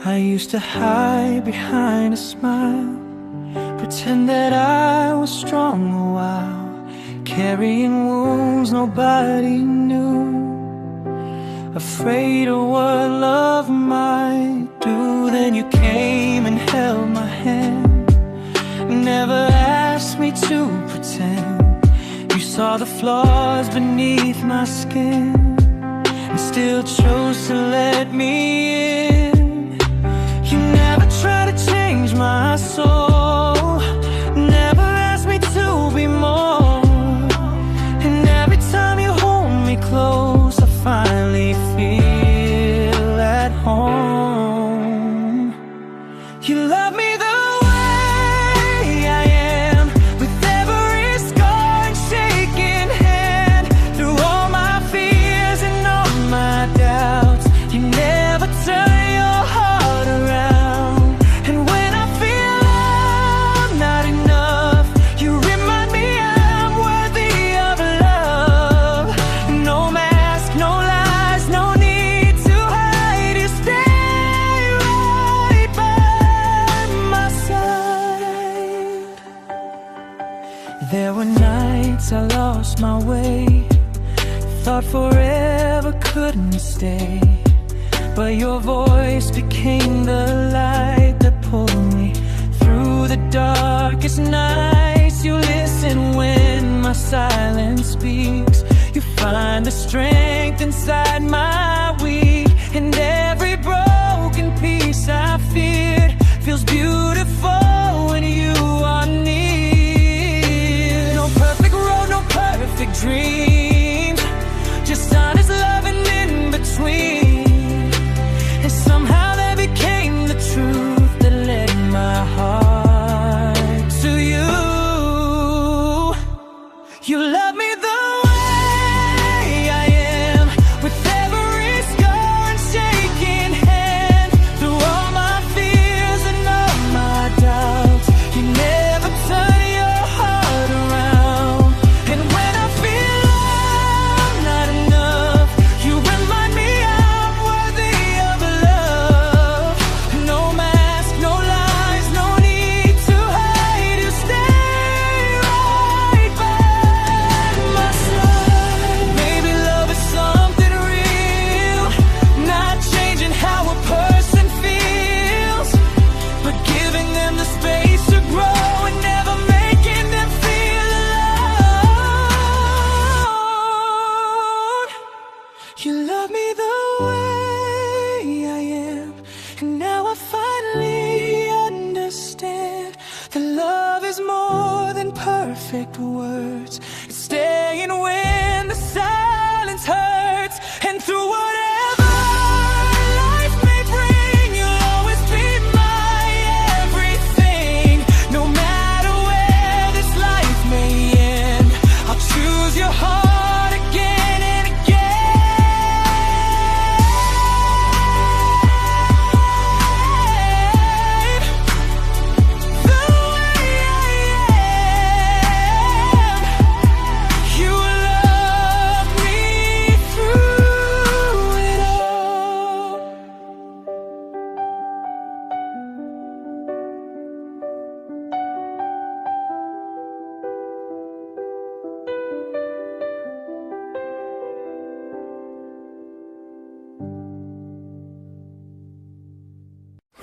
I used to hide behind a smile, pretend that I was strong a while, carrying wounds nobody knew, afraid of what love might do. Then you came and held my hand, never asked me to pretend. You saw the flaws beneath my skin and still chose to let me in. You never tried to change my soul, never asked me to be more. And every time you hold me close, I finally feel at home. You love me the I lost my way, thought forever couldn't stay, but your voice became the light that pulled me through the darkest nights. You listen when my silence speaks, you find the strength inside my weak, and every broken piece I feared feels beautiful when you are near. Perfect dreams, just honest loving in between, and somehow they became the truth that led my heart to you. You love me the way I am, with every scar and shaking hand, through all my fears and all my doubts. You never turn your heart around, and when I feel I'm not enough, you remind me I'm worthy of love. No mask, no lies, no need to hide. You stay right by my side. Maybe love is something real, not changing how a person feels, but giving them the space to grow and never making them feel alone. You love me the way I am, and now I finally understand that love is more than perfect words. It's staying when the silence hurts, and through whatever life may bring, you'll always be my everything. No matter where this life may end, I'll choose your heart again and again. The way I am, you love me through it all.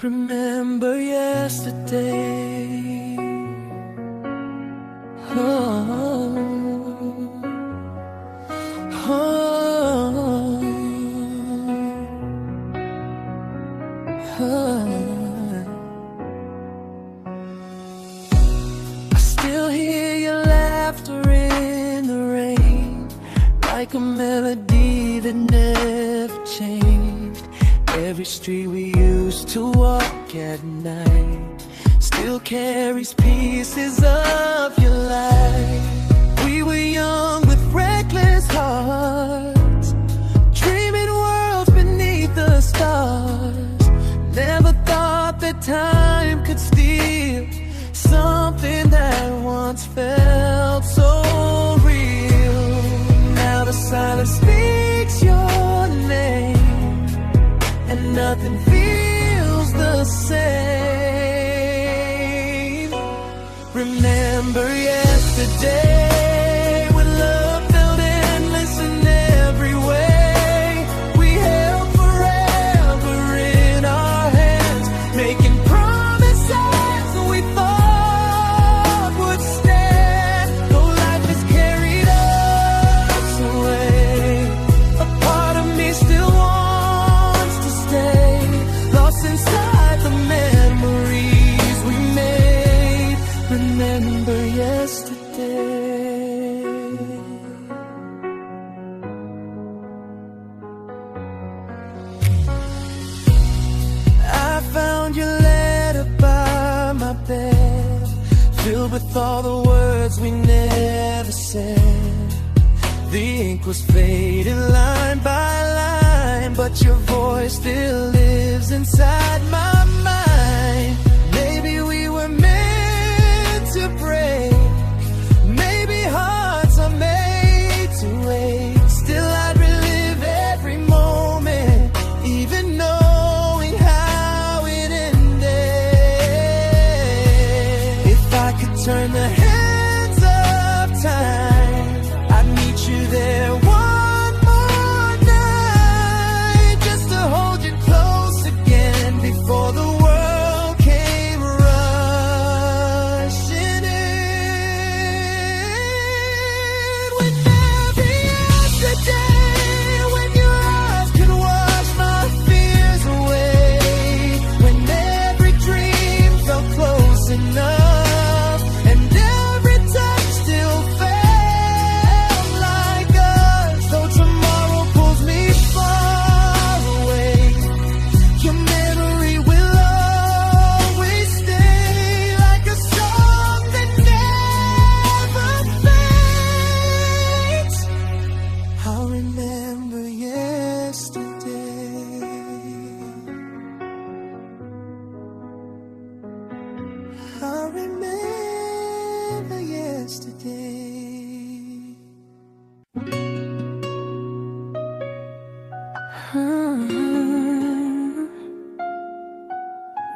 Remember yesterday, oh, oh, oh. I still hear your laughter in the rain, like a melody that never changed. Every street we used to walk at night still carries pieces of your life. We were young with reckless hearts, dreaming worlds beneath the stars. Never thought that time could steal something that once felt so real. Now the silence speaks your name, and nothing feels the same. Remember yesterday when love felt endless in every way. We held forever in our hands, making promises we thought would stand. Though life has carried us away, a part of me still wants to stay, lost inside the memories we made. Remember yesterday. I found your letter by my bed, filled with all the words we never said. The ink was faded line by line, but your voice still lives inside my mind. Maybe we were meant to break, maybe hearts are made to wait. Still I'd relive every moment, even knowing how it ended. If I could turn the hands of time, I'd meet you there one more night, just to hold you close again before the world came rushing in. With every yesterday, when your eyes could wash my fears away, when every dream felt close enough, and every touch still felt like us. Though tomorrow pulls me far away, your memory will always stay, like a song that never fades. I'll remember yesterday. I'll remember yesterday.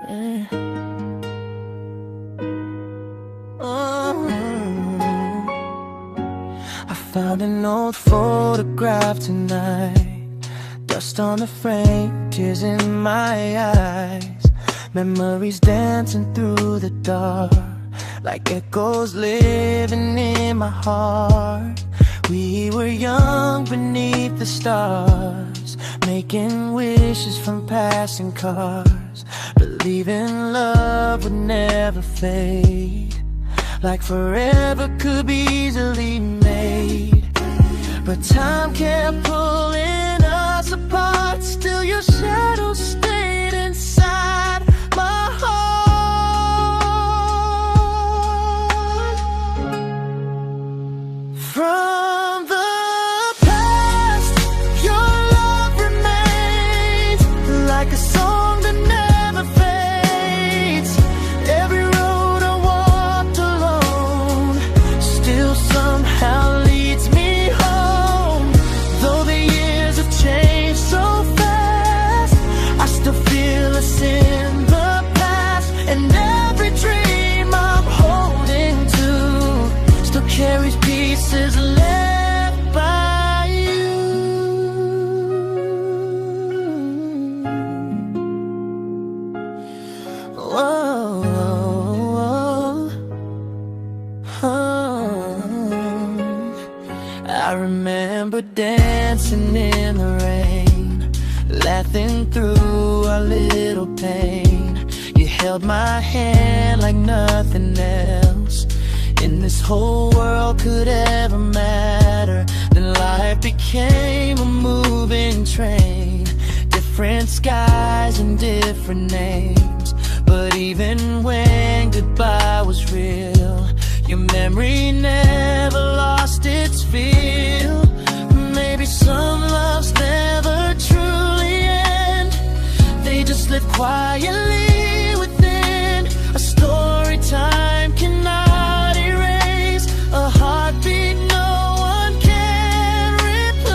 Yeah. I found an old photograph tonight, dust on the frame, tears in my eyes, memories dancing through the dark, like echoes living in my heart. We were young beneath the stars, making wishes from passing cars, believing love would never fade, like forever could be easily made. But time kept pulling us apart, still your shadow stayed inside my heart. From the past, your love remains, like a song that never fades. Every road I walked alone still somehow leads me home. Though the years have changed so fast, I still feel us in the past, and every dream I'm holding to still carries pieces left by you. Whoa, I remember dancing in the rain, laughing through our little pain. You held my hand like nothing else in this whole world could ever matter. Then life became a moving train, different skies and different names. But even when goodbye was real, your memory never lost its feel. Maybe some loves never truly end, they just live quietly within a story time cannot erase, a heartbeat no one can replace.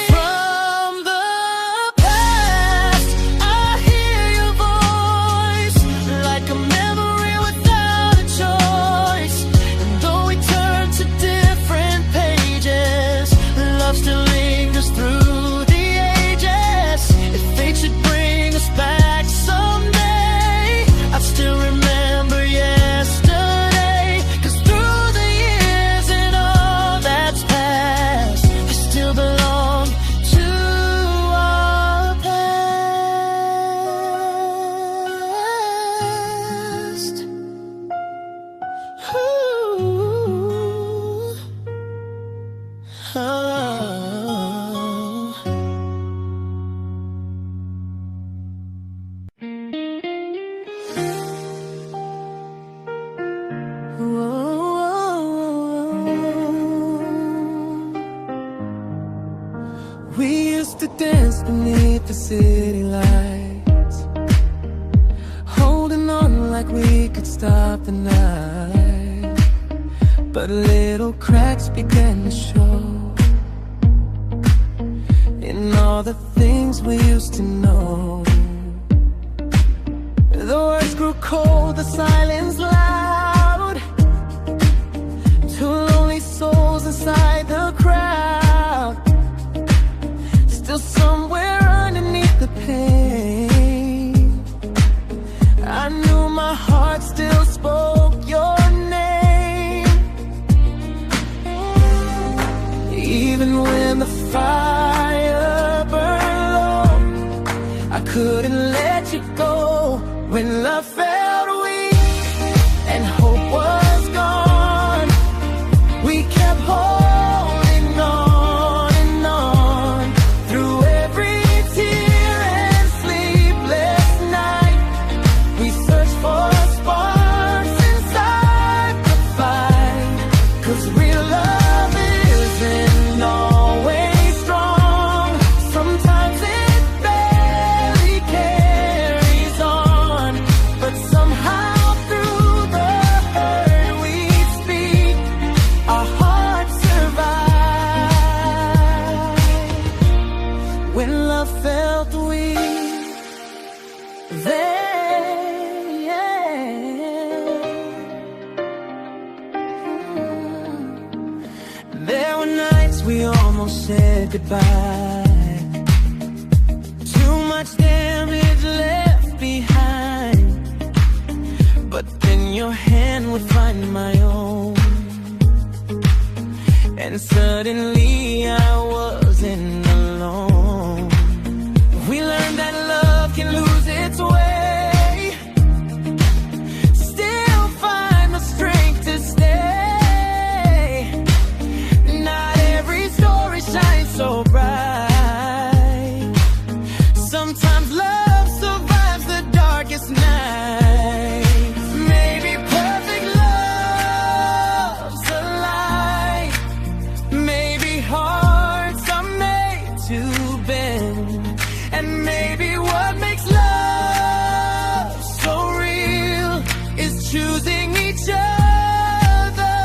From the past, I city lights, holding on like we could stop the night. But little cracks began to show in all the things we used to know. The words grew cold, the silence loud. Two lonely souls inside the crowd, still somewhere underneath the pain. I knew my heart still spoke your name. Even when the fire burned low, I couldn't let you go. When love felt weak and hope was gone, we kept holding on and on. Through every tear and sleepless night, we searched for sparks inside the fight. 'Cause real love isn't always strong. Sometimes it barely carries on. But somehow through the hurt we speak, our hearts survive. When love felt weak, there were nights we almost said goodbye. Too much damage left behind. But then your hand would find my own, and suddenly I wasn't alone. We learned that love can lose its way, still find the strength to stay. Not every story shines so bright. Sometimes love survives the darkest night. Maybe perfect love's a lie. Maybe hearts are made to bend. And maybe what makes love so real is choosing each other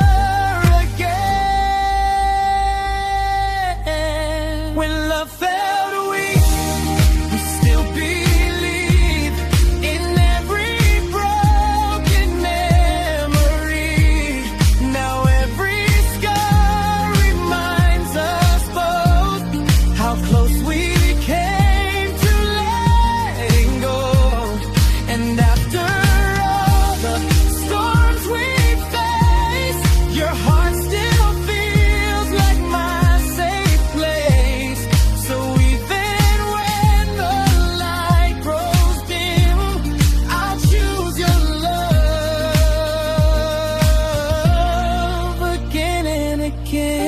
again. When love felt weak, we still believe in every broken memory. Now every scar reminds us both how close we came to letting go. And after all the storms we face, your heart still feels like my safe place. So even when the light grows dim, I'll choose your love again and again.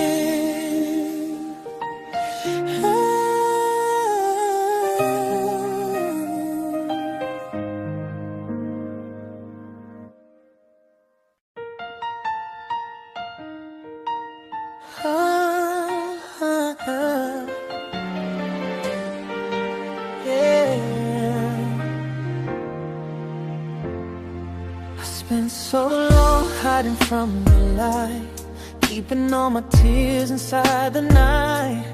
I spent so long hiding from the light, keeping all my tears inside the night.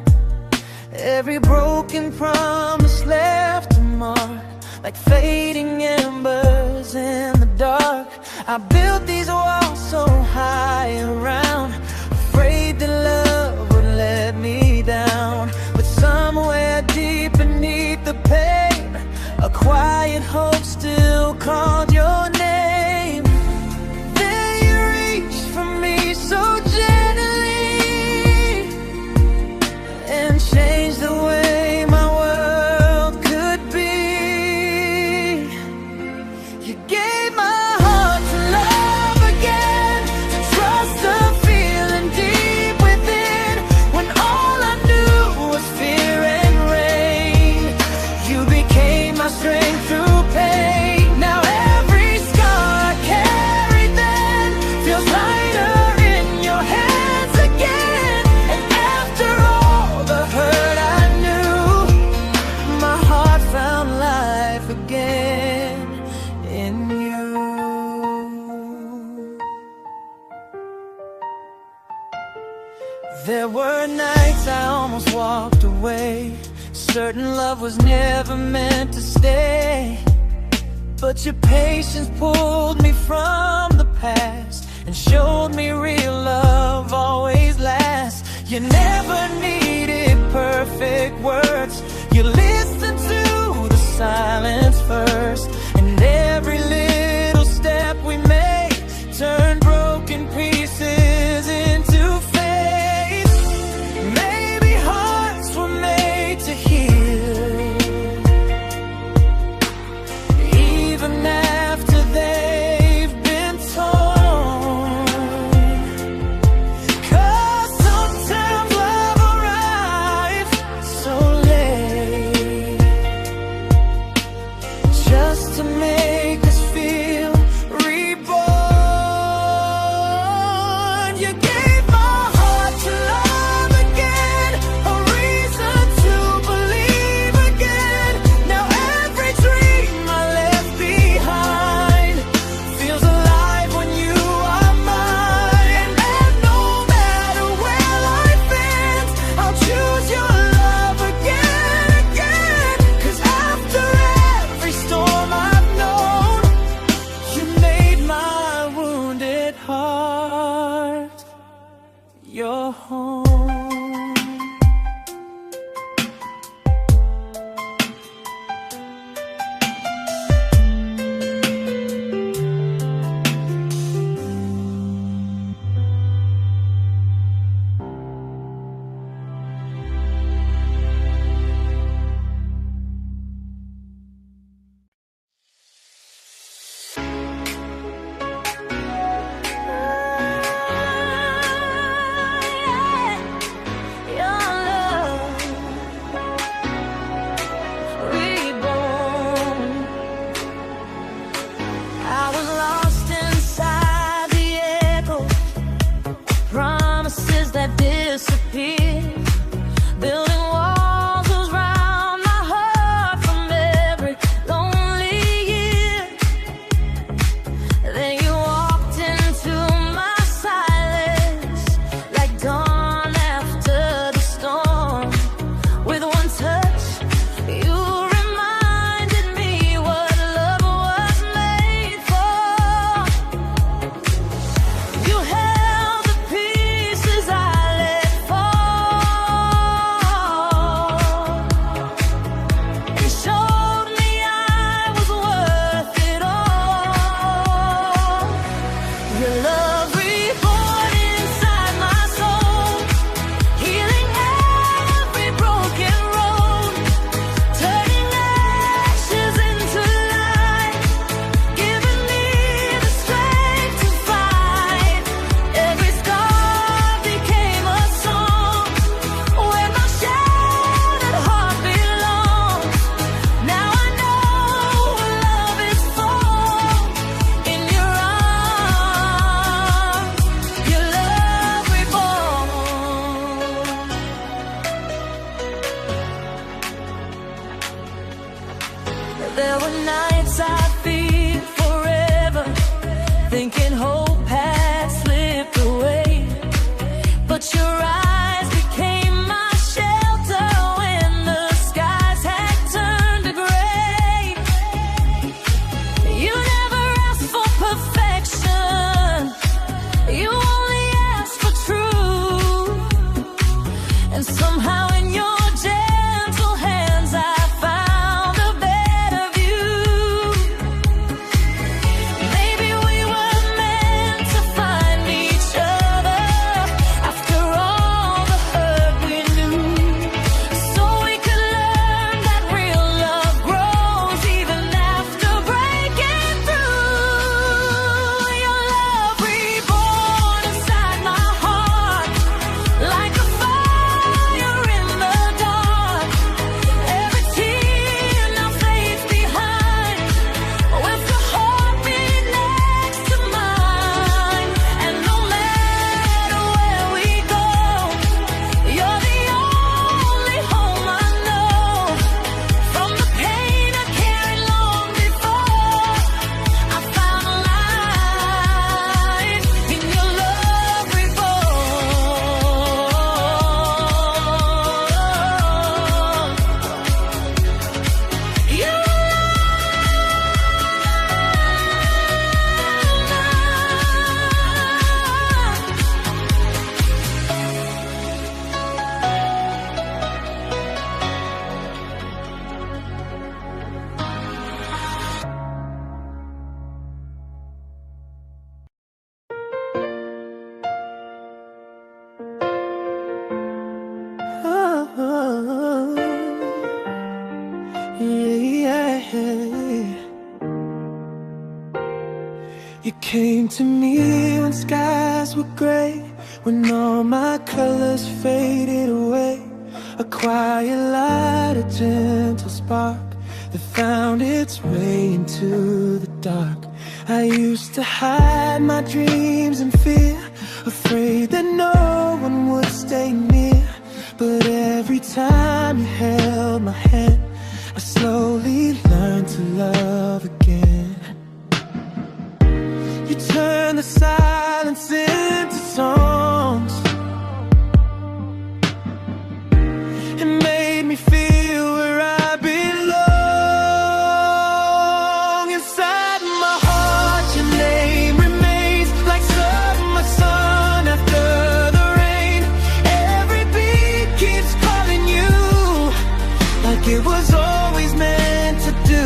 Every broken promise left a mark, like fading embers in the dark. I built these walls so high around, afraid that love would let me down. But somewhere deep beneath the pain, a quiet hope still called your name. Then you reached for me so gently and changed the way my world could be. You gave my heart to love again, to trust the feeling deep within, when all I knew was fear and rain. You became my strength through pain. Now every There were nights I almost walked away, certain love was never meant to stay. But your patience pulled me from the past and showed me real love always lasts. You never needed perfect words, you listened to the silence first. And every little step we made turned broken pieces into faith. Maybe hearts were made to heal, even after they've been torn. 'Cause sometimes love arrives so late, just to make us feel reborn. You gave my heart to love again, a reason to believe again. Now every dream I left behind feels alive when you are mine. And no matter where life ends, I'll choose your love again, again. 'Cause after every storm I've known, you made my wounded heart your home. Your love reborn. I was lost inside the echo, promises that disappeared, building walls around my heart from every lonely year. Then you walked into my silence like dawn after the storm. With one touch, you reminded me what love was made for. You held the pieces I let fall, and showed me I was worth it all. Your love reborn inside my soul, healing every broken road, turning ashes into light, giving me the strength to fight. Every scar became a song where my shattered heart belongs. Now I know what love is for. In your arms, your love reborn. There were nights I feared forever, thinking hope had slipped away. But your eyes became my shelter when the skies had turned to gray. You never asked for perfection, you only asked for truth. And somehow in your gentle hands I found a better view. You came to me when skies were gray, when all my colors faded away. A quiet light, a gentle spark that found its way into the dark. I used to hide my dreams in fear, afraid that no one would stay near. But every time you held my hand, I slowly learned to love again. You turned the silence into songs. It made me feel where I belong. Inside my heart, your name remains like summer sun after the rain. Every beat keeps calling you, like it was always meant to do.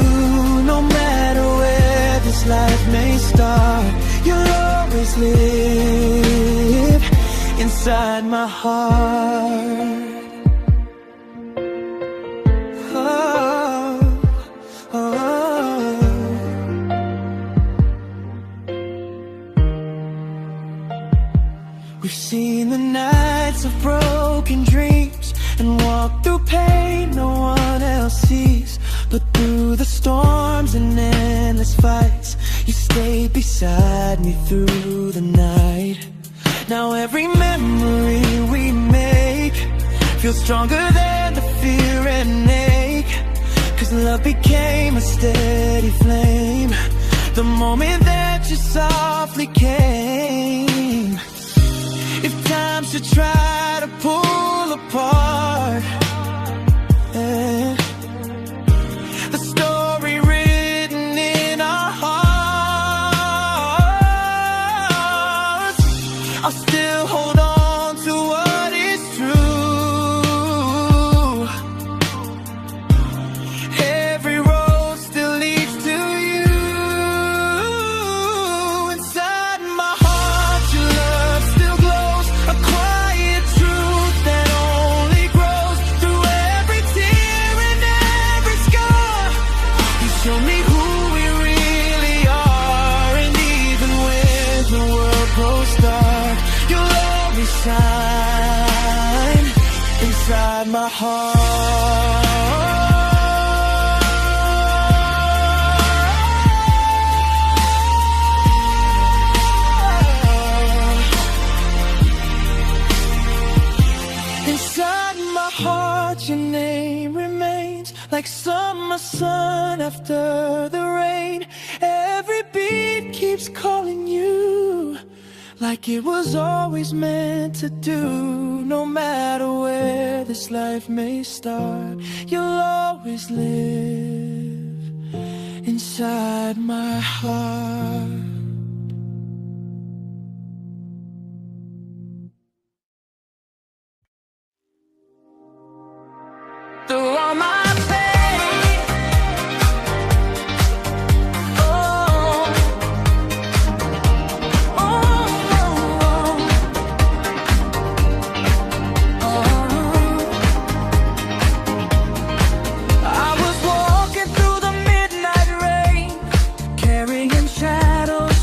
No matter where this life may start, you'll always live inside my heart. We've seen the nights of broken dreams and walked through pain no one else sees. But through the storms and endless fights, you stayed beside me through the night. Now every memory we make feels stronger than the fear and ache, 'cause love became a steady flame the moment that you softly came. If time should try to pull apart, the story written in our hearts, I'll still hold on to what is true. Every road still leads to you. Inside my heart, your love still glows, a quiet truth that only grows through every tear and every scar. You show me who we really are, and even when the world grows dark, you'll always shine inside my heart. Inside my heart, your name remains like summer sun after the rain. Every beat keeps calling you, like it was always meant to do. No matter where this life may start, you'll always live inside my heart. Through all my pain, oh, oh, oh, I was walking through the midnight rain, carrying shadows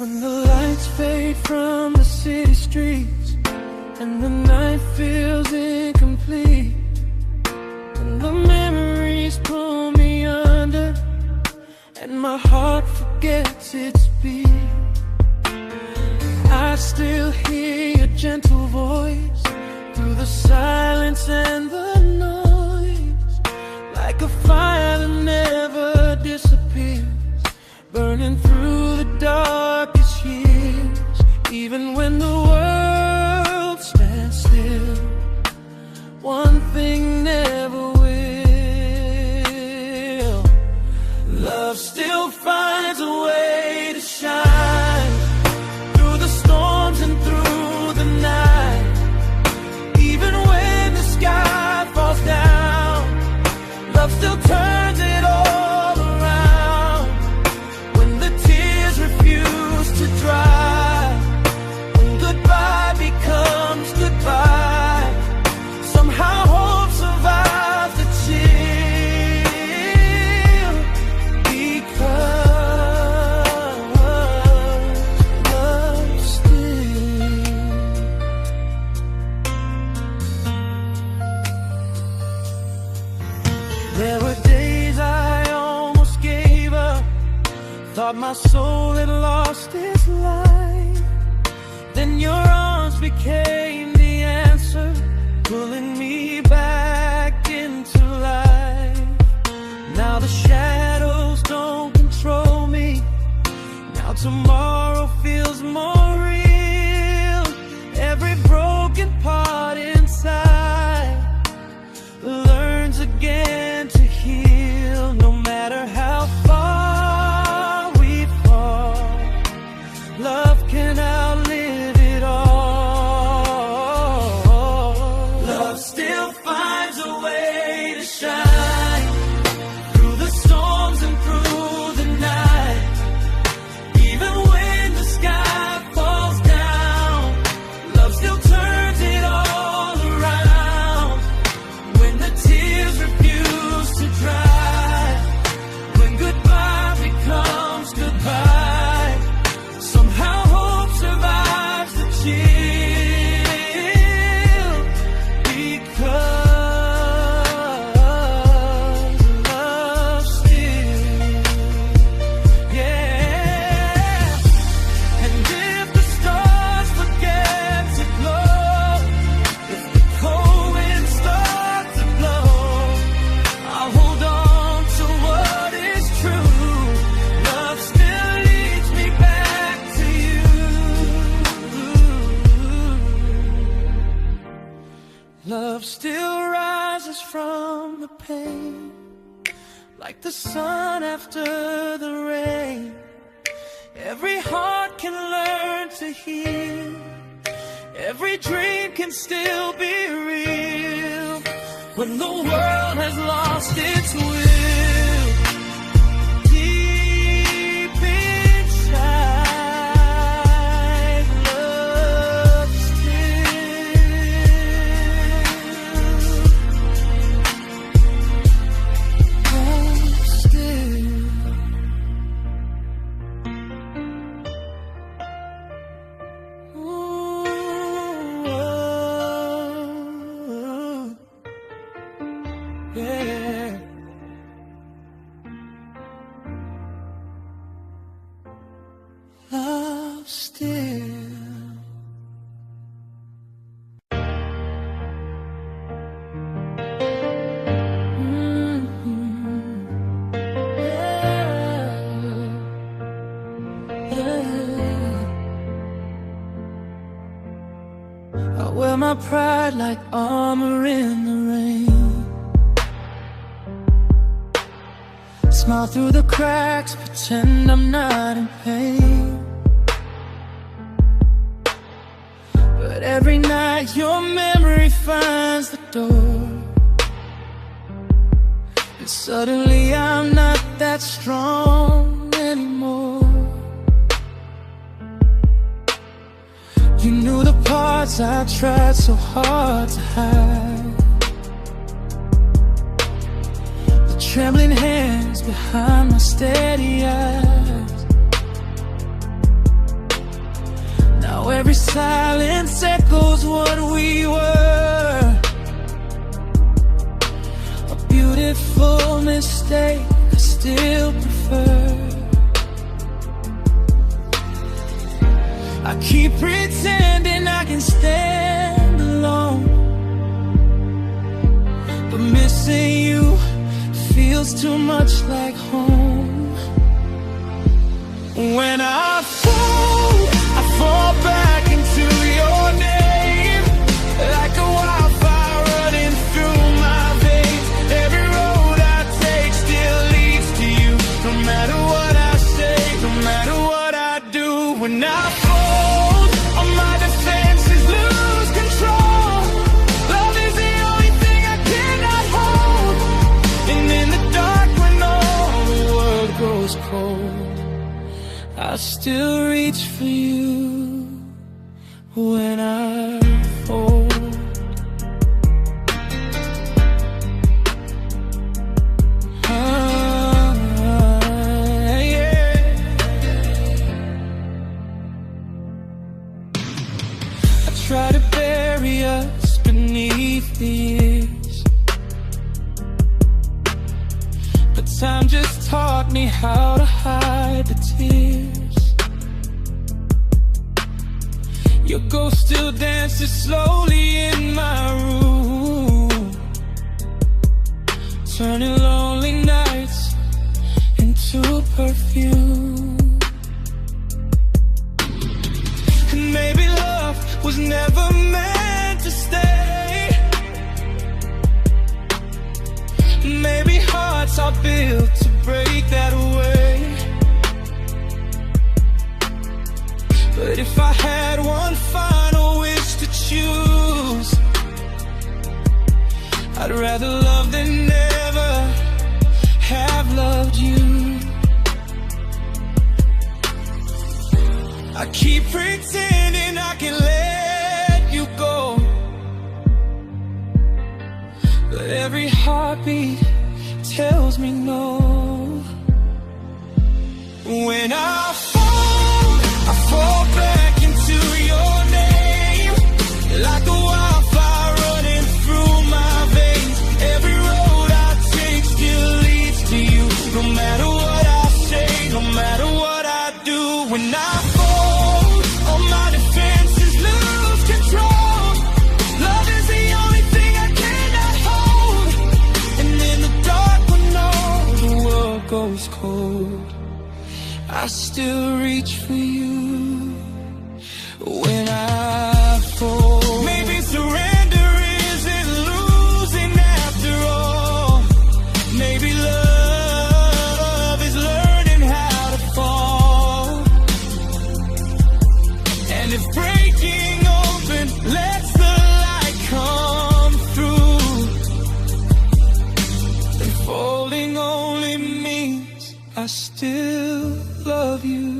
When the lights fade from the city streets and the night feels incomplete, and the memories pull me under and my heart forgets its beat, I still hear your gentle voice through the silence and the noise, like a fire that never disappears, burning through the darkest years. Even when the world stands still, one thing never will. Love still finds a way to shine through the storms and through the night. Even when the sky falls down, love still turns it all around. When the tears refuse to dry, when goodbye becomes goodbye, somehow hope survives the chill. Because love still. There were days I almost gave up, thought my soul had lost its life. Then your arms became the answer, pulling me back into life. Now the shadows don't control me. Now tomorrow feels more real. Every broken part inside learns again to heal. No matter how far we fall, love can outlive it all. Love still finds a way to shine through the storms and through the night. Even when the sky falls down, love still turns it all around. When the tears refuse to dry, when goodbye becomes goodbye, somehow hope survives the chill. Because love still, yeah. And if the stars forget to glow, if the cold winds start to blow, I'll hold on to what is true. Love still leads me back to you. Love still rises from the pain, like the sun after the rain. Every heart can learn to heal. Every dream can still be real when the world has lost its will. Deep inside, love still. Ooh, yeah. Love still. I wear my pride like armor in the rain. Smile through the cracks, pretend I'm not in pain. But every night your memory finds the door, and suddenly I'm not that strong anymore. You knew the parts I tried so hard to hide, the trembling hands behind my steady eyes. silence echoes what we were. A beautiful mistake I still prefer. I keep pretending I can stand alone, but missing you feels too much like home. When I fall back into your name, like a wildfire running through my veins. Every road I take still leads to you, no matter what I say, no matter what I do. When I fold, all my defenses lose control. Love is the only thing I cannot hold. And in the dark when all the world goes cold, I still reach for you when I fall. Yeah. I try to bury us beneath the years, but time just taught me how to hide the tears. Your ghost still dances slowly in my room, turning lonely nights into perfume. And maybe love was never meant to stay. Maybe hearts are built to break that way. But if I had one final wish to choose, I'd rather love than never have loved you. I keep pretending I can let you go, but every heartbeat tells me no. When I fall back into your name, like a wildfire running through my veins. Every road I take still leads to you, no matter what I say, no matter what I do. When I fall, all my defenses lose control. Love is the only thing I cannot hold. And in the dark when all the world goes cold, I still reach for you when I fall. Maybe surrender isn't losing after all. Maybe love is learning how to fall. And if breaking open lets the light come through, then folding only means I still love you.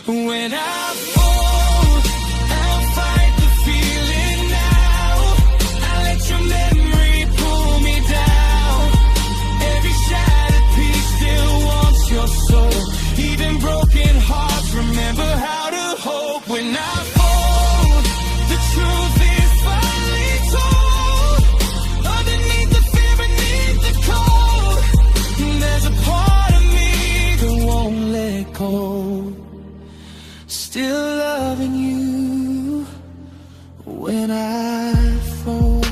When I fall, I'll fight the feeling now. I let your memory pull me down. Every shattered piece still wants your soul. Even broken hearts remember how to hope. When I fall, the truth is finally told. Underneath the fear, beneath the cold, there's a part of me that won't let go. Still loving you when I fall.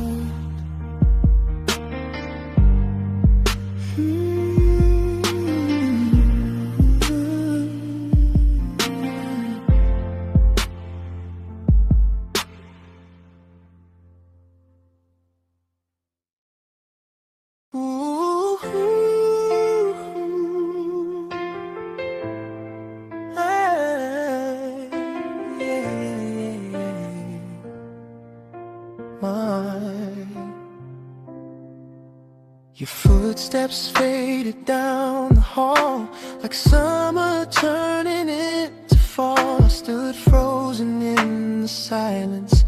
Your footsteps faded down the hall, like summer turning into fall. I stood frozen in the silence,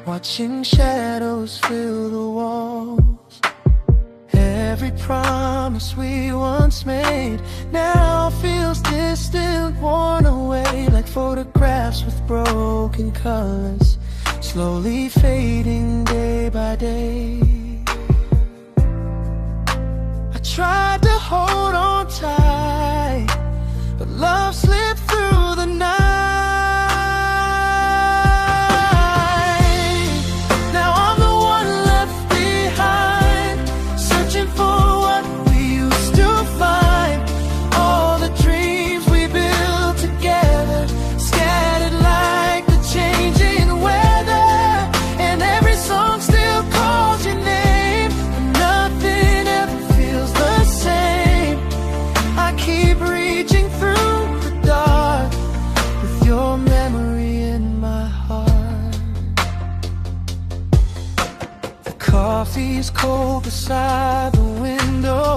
watching shadows fill the walls. Every promise we once made now feels distant, worn away, like photographs with broken colors, slowly fading day by day. I tried to hold on tight, but love slipped through the night. Now I'm the one left behind, searching for what we used to find. All the dreams we built together, scattered like the changing weather. And every song still calls your name, but nothing ever feels the same. I keep reaching through the dark with your memory in my heart. The coffee's cold beside the window,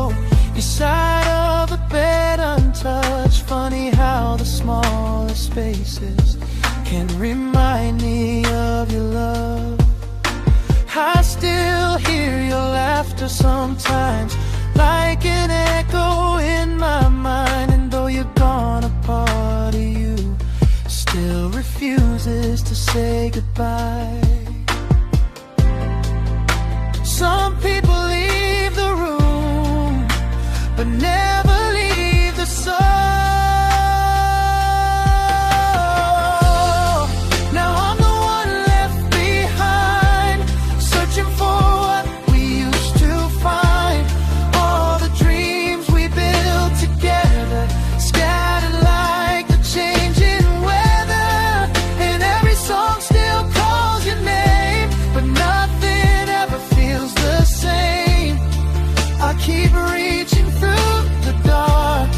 your side of the bed untouched. Funny how the smallest spaces can remind me of your love. I still hear your laughter sometimes, like an echo in my mind. And though you're gone, a part of you still refuses to say goodbye. Some people leave the room, but never leave the soul. Now I'm the one left behind, searching for what we used to find. All the dreams we built together, scattered like the changing weather. And every song still calls your name, but nothing ever feels the same. I keep reaching through the dark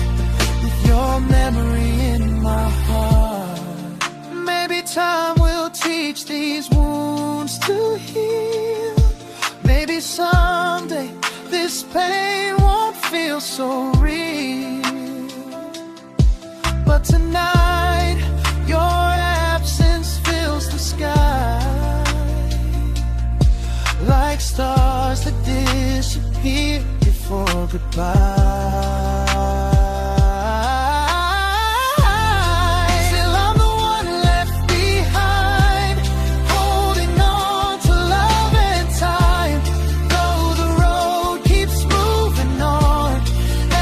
with your memory in my heart. Maybe time will teach these wounds to heal. Maybe someday this pain won't feel so real. But tonight your absence fills the sky, like stars that disappear before goodbye. Still I'm the one left behind, holding on to love and time. Though the road keeps moving on,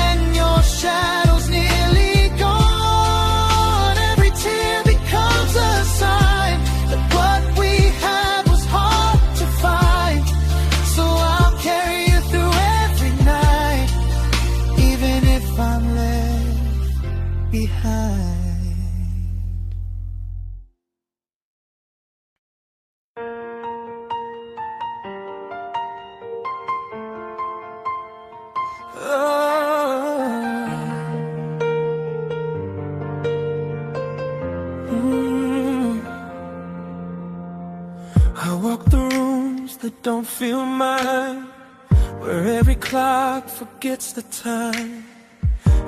and your shadow's nearly gone, every tear becomes a sign that what we had was hard to find. So I'll carry you through every night, even if I'm left behind. I walk the rooms that don't feel mine, where every clock forgets the time,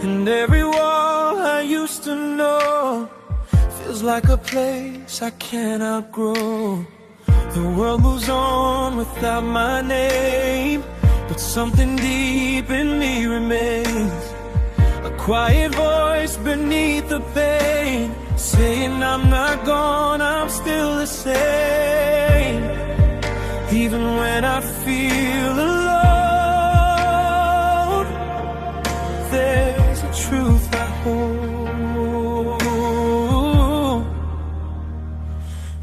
and every wall I used to know feels like a place I can't outgrow. The world moves on without my name, but something deep in me remains. A quiet voice beneath the pain, saying I'm not gone, I'm still the same. Even when I feel alone, there's a truth I hold.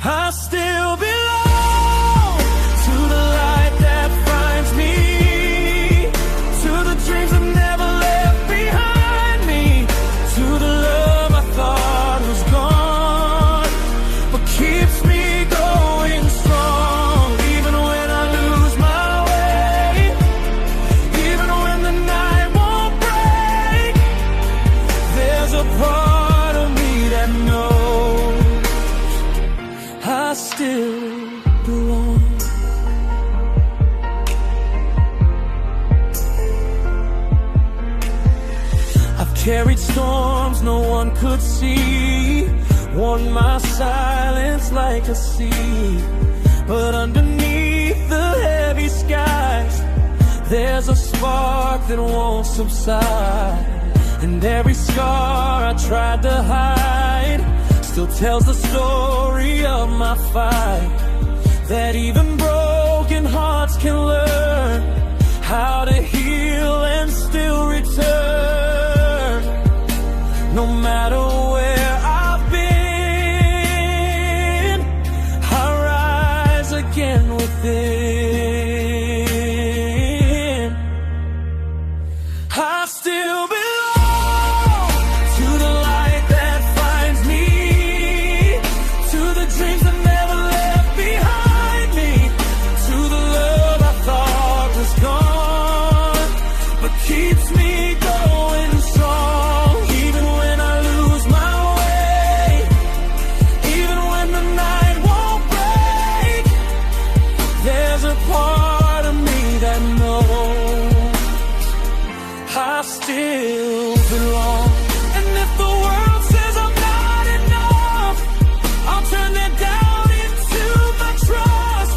I still belong to the light that finds me, to the dreams that never left behind me, to the love I thought was gone, but keeps me going strong. Even when I lose my way, even when the night won't break, there's a part of me that knows I still belong. I've carried storms no one could see, worn my silence like a sea. But underneath the heavy skies, there's a spark that won't subside. And every scar I tried to hide still tells the story of my fight, that even broken hearts can learn how to heal and still return. No matter where I've been, I rise again within. I still belong to the light that finds me, to the dreams that never left behind me, to the love I thought was gone, but keeps me going strong. Even when I lose my way, even when the night won't break, there's a part of me that knows I still belong. And if the world says I'm not enough, I'll turn that down into my trust,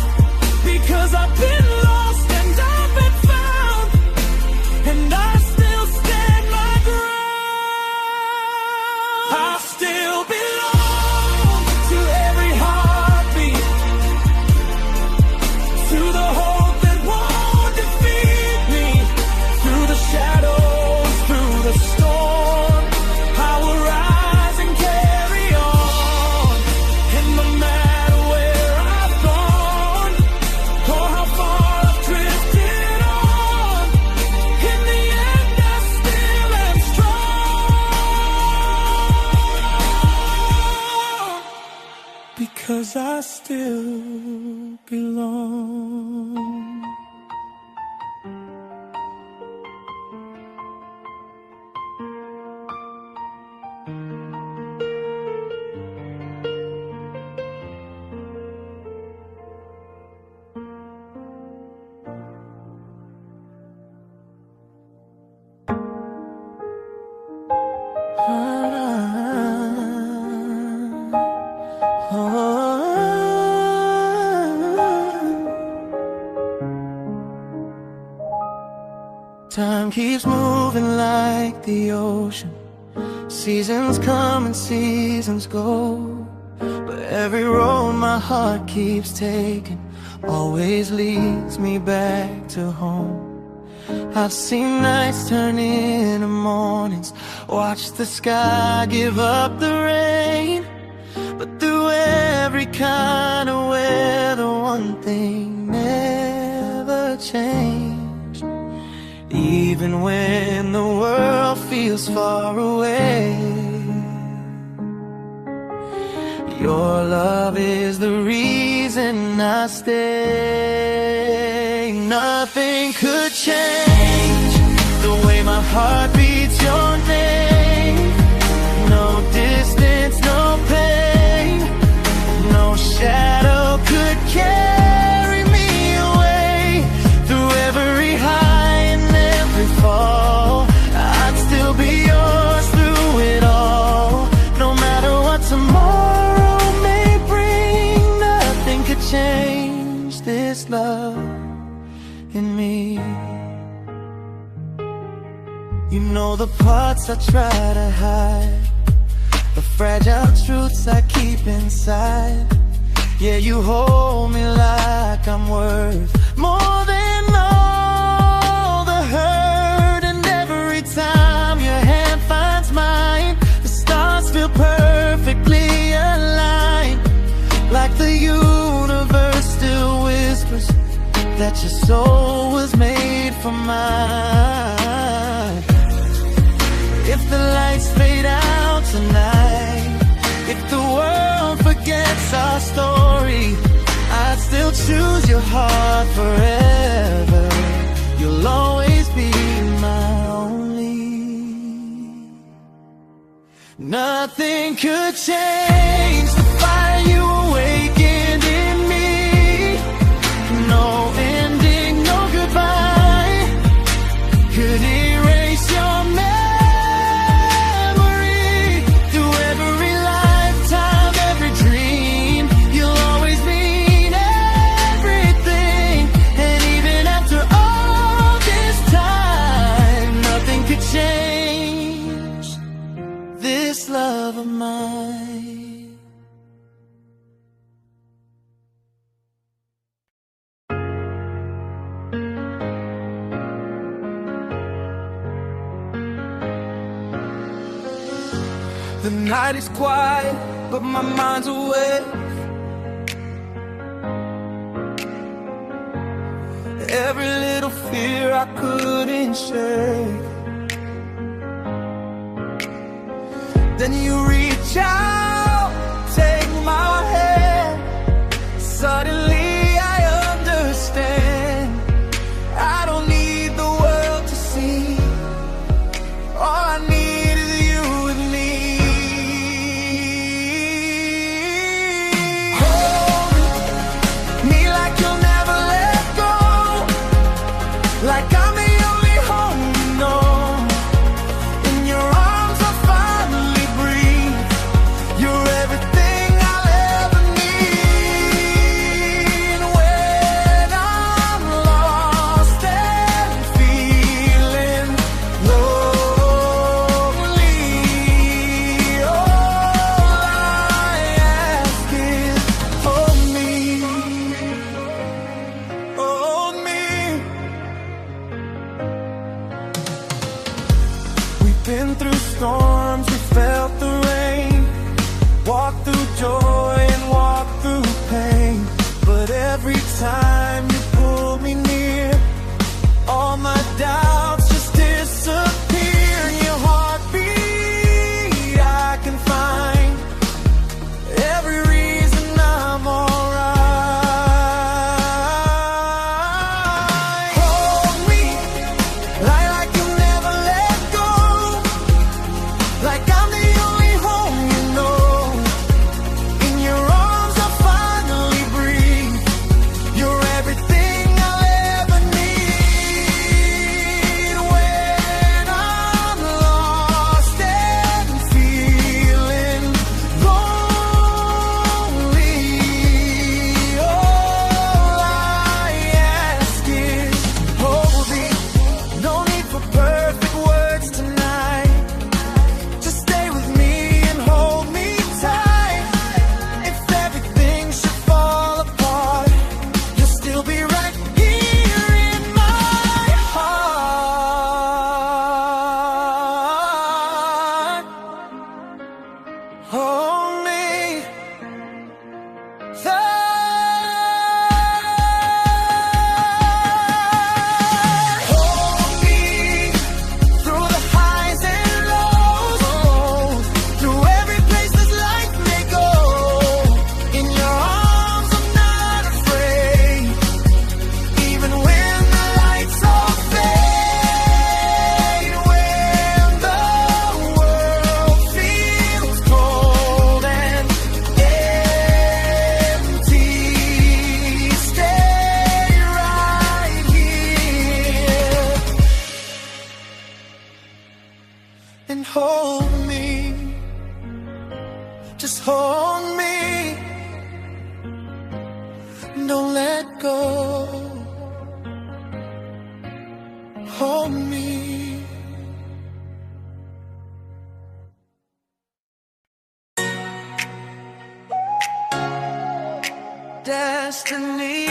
because I've been lost and I've been found, and I still stand my ground. I still belong to every heartbeat, to the hope that won't defeat me. Through the shadows, through the storm, I will rise and carry on. And no matter where I've gone, or how far I've drifted on, in the end I still am strong, because I still belong. Time keeps moving like the ocean. Seasons come and seasons go, but every road my heart keeps taking always leads me back to home. I've seen nights turn into mornings, watched the sky give up the rain, but through every kind of weather, one thing never changed. Even when the world feels far away, your love is the reason I stay. Nothing could change the way my heart beats your name. No distance, no pain, no shadow could carry me away. Through every high and every fall, I'd still be yours through it all. No matter what tomorrow may bring, nothing could change this love in me. You know the parts I try to hide, the fragile truths I keep inside. Yeah, you hold me like I'm worth more than all the hurt. And every time your hand finds mine, the stars feel perfectly aligned. Like the universe still whispers that your soul was made for mine. If the lights fade out tonight, if the world forgets our story, I'd still choose your heart forever. You'll always be my only. Nothing could change the fire you awakened in me. No ending, no goodbye could erase your memory. Through every lifetime, every dream, you'll always mean everything. And even after all this time, nothing could change this love of mine. The night is quiet, but my mind's awake. Every little fear I couldn't shake. Then you reach out, take my hand. Suddenly I understand. I don't need the world to see. All I need is you with me. Hold me like you'll never let go. Like I'm the only home you know. In your arms I finally breathe. You're everything I'll ever need. When I'm lost and feeling lonely, all I ask is hold me, hold me. We've been through storms, we felt the rain, walked through joy and walked through pain. But every time you pull me near, all my doubts just disappear. In your heartbeat I can find every reason I'm alright. Hold me like you'll never let go. Like I'm the only home you know. In your arms I finally breathe. You're everything I'll ever need. When I'm lost and feeling lonely, all I ask is hold me. No need for perfect words tonight. Just stay with me and hold me tight. If everything should fall apart, you'll still be right here in my heart. Hold me tight. Hold me through the highs and lows, through every place this life may go. In your arms I'm not afraid. Even when the lights all fade, when the world feels cold and empty, stay right here and hold me. Just hold me. Don't let go. Hold me. Destiny.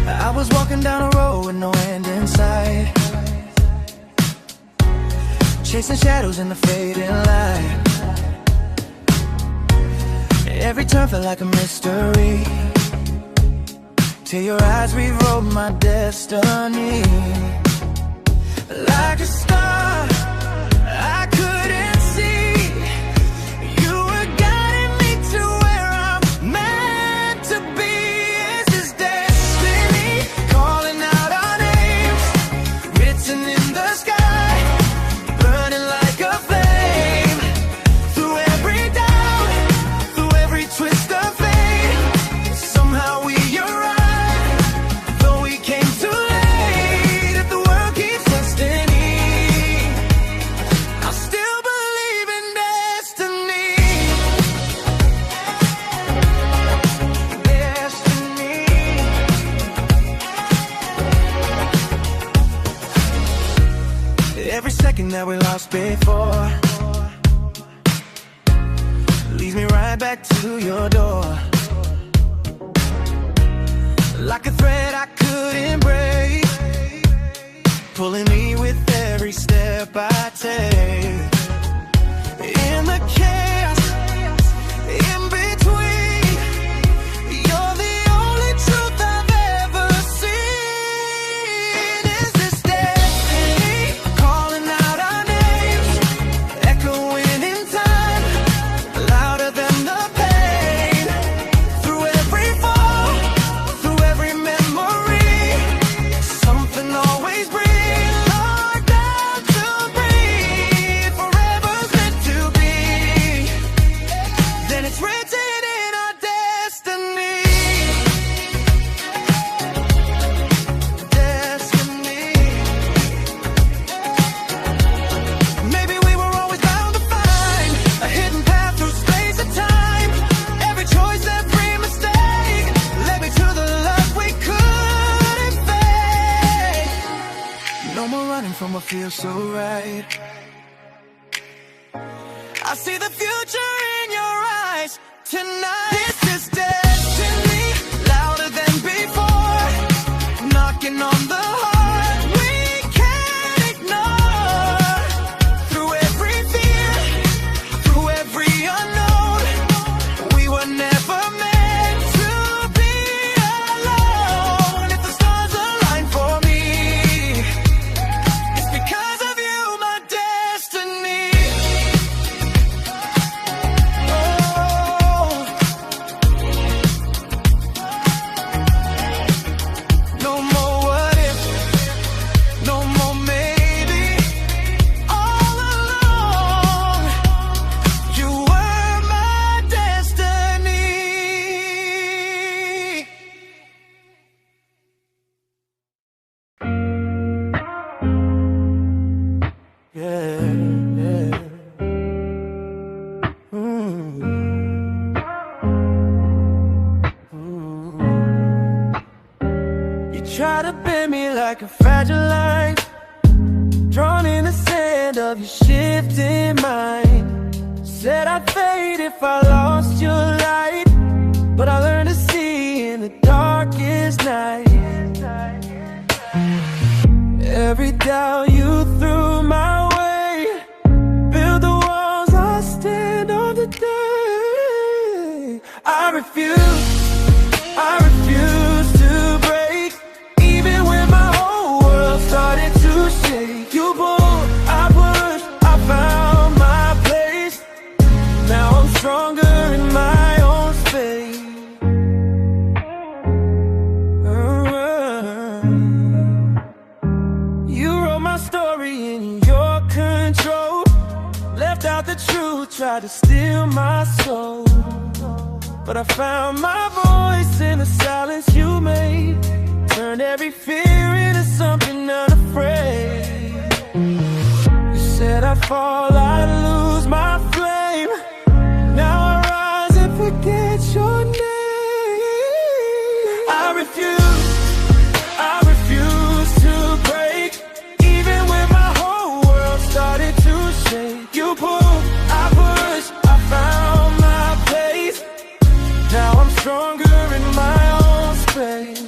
I was walking down a road with no end in sight, chasing shadows in the fading light. Every turn felt like a mystery, till your eyes rewrote my destiny. Like a star I couldn't see, you were guiding me to where I'm meant to be. Is this destiny calling out our names, written in the sky, burning like a flame? Through every doubt, through every twist of fate, somehow we arrived, though we came too late. If the world keeps destiny, I still believe in destiny. Destiny. Every second that we lost before leads me right back to your door. Like a thread I couldn't break, pulling me with every step I take. In the chaos, in between, you're the only truth I've ever seen. Is this destiny calling out our names, echoing in time, louder than the pain? Through every fall, through every memory, something always brings locked down to breathe. Forever's meant to be, then it's written in our destiny. Destiny. Maybe we were always bound to find a hidden path through space and time. Every choice, every mistake led me to the love we couldn't fake. No more running from what feels so right. I see the future in your eyes tonight. This is destiny, louder than before, knocking on the heart we can't ignore. Through every fear, through every unknown, we were never meant to be alone. If the stars align for me, it's because of you, my destiny. Oh, no more what if, no more maybe. All along, you were my destiny. Yeah, yeah. You try to bend me like a fragile line, drawn in the sand of your shifting mind. Said I'd fade if I lost your light, but I learned to see in the darkest night. Every doubt you threw my way, build the walls I stand on today. I refuse to break, even when my whole world started to shake. You pulled, I pushed, I found my place. Now I'm stronger in my own space. You wrote my story in your control, left out the truth, tried to steal my soul. But I found my voice in the silence you made, turned every fear into something unafraid. You said I'd fall, I'd lose my flame. Now I rise and forget your name. I refuse to break, even when my whole world started to shake. You pulled, I pushed, I found my place. Now I'm stronger in my own space.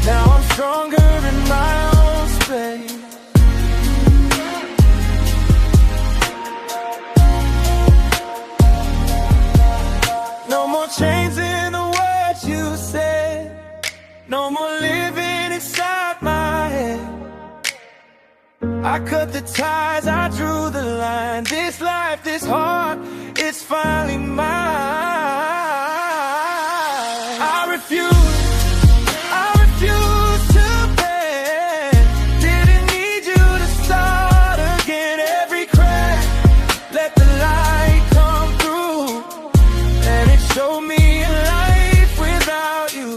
Now I'm stronger in my own space. No more chains in the words you said, no more living inside my head. I cut the ties, I drew the line. This life, this heart, it's finally mine. I refuse to bend. Didn't need you to start again. Every crack, let the light come through, and it showed me a life without you.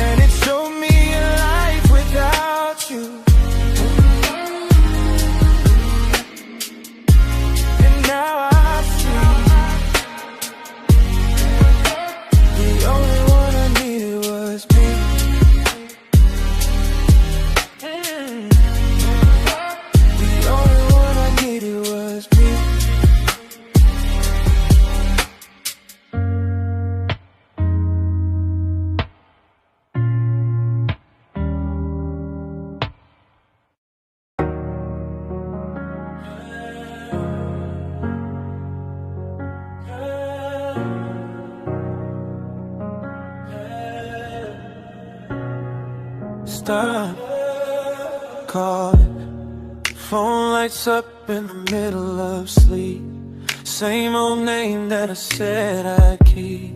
And it showed me a life without you. And now I see stop calling. Phone lights up in the middle of sleep. Same old name that I said I'd keep,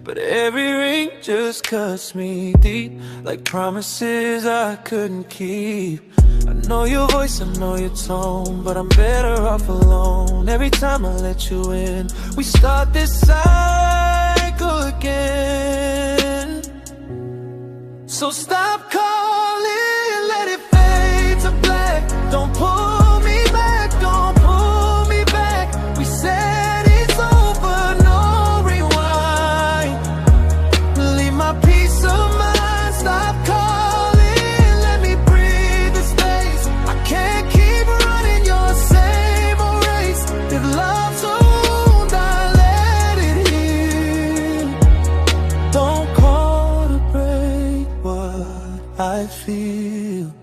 but every ring just cuts me deep, like promises I couldn't keep. I know your voice, I know your tone, but I'm better off alone. Every time I let you in, we start this cycle again. So stop calling, let it fade to black. Don't pull me back, don't pull me back. We said it's over, no rewind. Leave my peace of mind, stop calling, let me breathe the space. I can't keep running your same old race. If love's a wound, I let it heal. Don't call to break what I feel.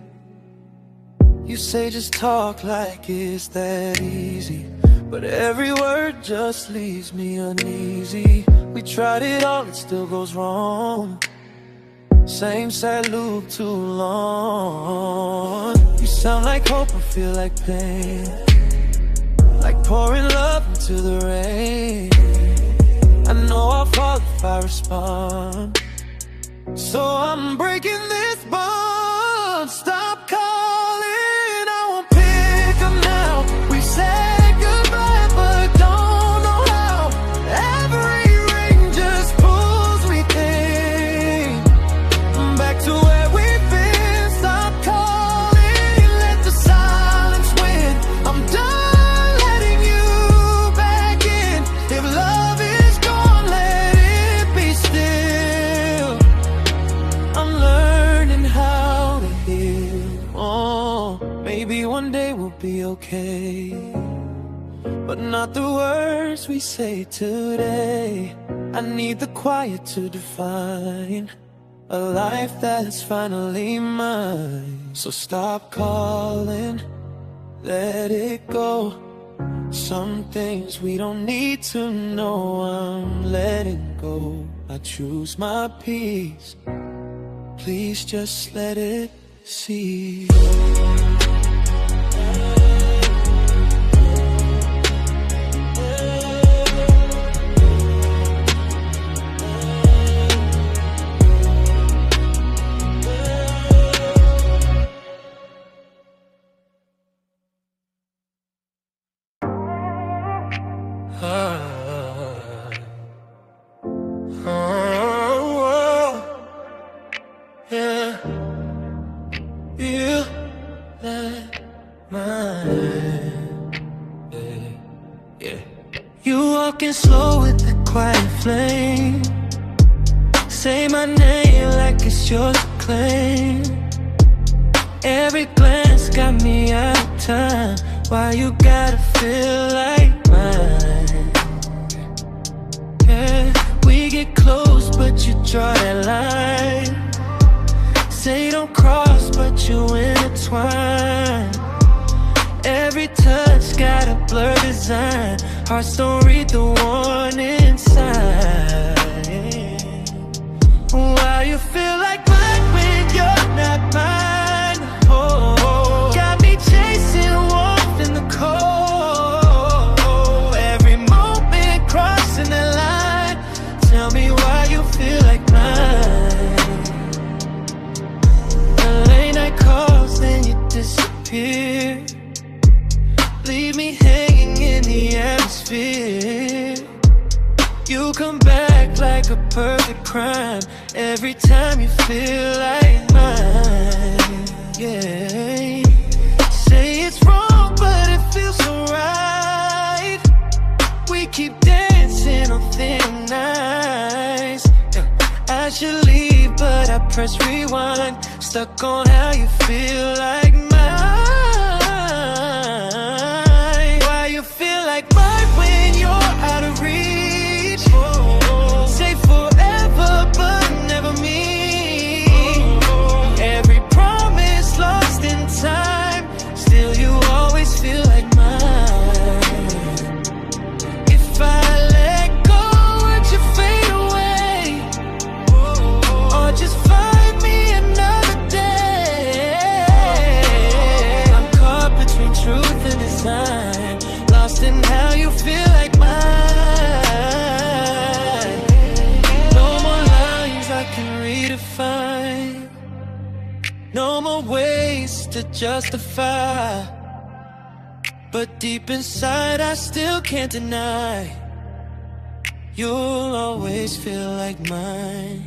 You say just talk like it's that easy, but every word just leaves me uneasy. We tried it all, it still goes wrong. Same sad loop too long. You sound like hope, I feel like pain, like pouring love into the rain. I know I'll fall if I respond, so I'm breaking this bond. Stop calling, I won't pick up now. We said goodbye, but don't know how. Every ring just pulls me in, back to where we've been. Stop calling, let the silence win. I'm done letting you back in. If love is gone, let it be still. I'm learning how to heal. Oh, maybe one day we'll be okay, but not the words we say today. I need the quiet to define a life that's finally mine. So stop calling, let it go. Some things we don't need to know, I'm letting go. I choose my peace, please just let it see. Yeah, you let mine. Yeah. You walking slow with the quiet flame. Say my name like it's yours to claim. Every glance got me out of time. Why you gotta feel like mine? Yeah, we get close, but you draw that line. Say don't cross, but you intertwine. Every touch got a blurred design. Hearts don't read the warning sign. Why you feel like mine when you're not mine? Oh, got me chasing warmth in the cold. Every moment crossing the line. Tell me why you feel like mine. The late night calls, then you disappear. Leave me hanging in the atmosphere. You come back like a perfect crime every time you feel like mine. Yeah, say it's wrong, but it feels so right. We keep dancing on thin ice. I should leave, but I press rewind. Stuck on how you feel like mine. Why you feel like mine when you're out of reach? Say forever, but never me. Every promise lost in time. Still you always feel like mine. If I let go, would you fade away? Or just find me another day? easy to find. No more ways to justify. But deep inside I still can't deny you'll always feel like mine.